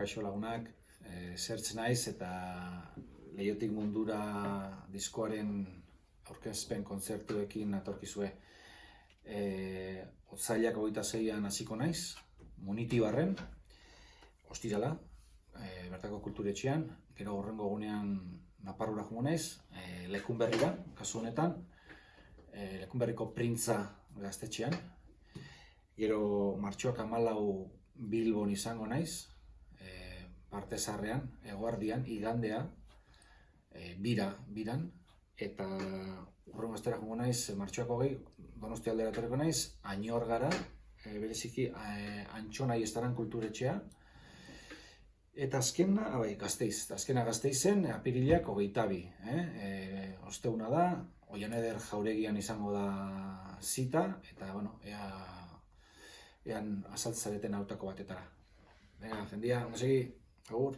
Kaixo lagunak, zertz naiz eta Leihotik Mundura diskoaren aurkezpen kontzertuekin atorkizue. Otsailak 26an hasiko naiz, Munitibarren, ostirala, bertako kulturetxean, gero horrengo egunean Naparrura joango naiz, Lekunberrira, kasu honetan, Lekunberriko Printza gaztetxean, gero martxoak 14 Bilbon izango naiz, parte zaharrean, eguardian, igandea, biran, eta urrengo astera joango naiz, martxoak 20, Donostia aldera etorriko naiz, Añorgara, bereziki Antxonai Estaran kulturetxea, eta azkena, azkena Gasteizen, apirilak 22. Osteuna da, Oianeder Jauregian izango da zita, eta, ean azaltzareten hautako batetara. Venga, jendia, ondo segi, agur.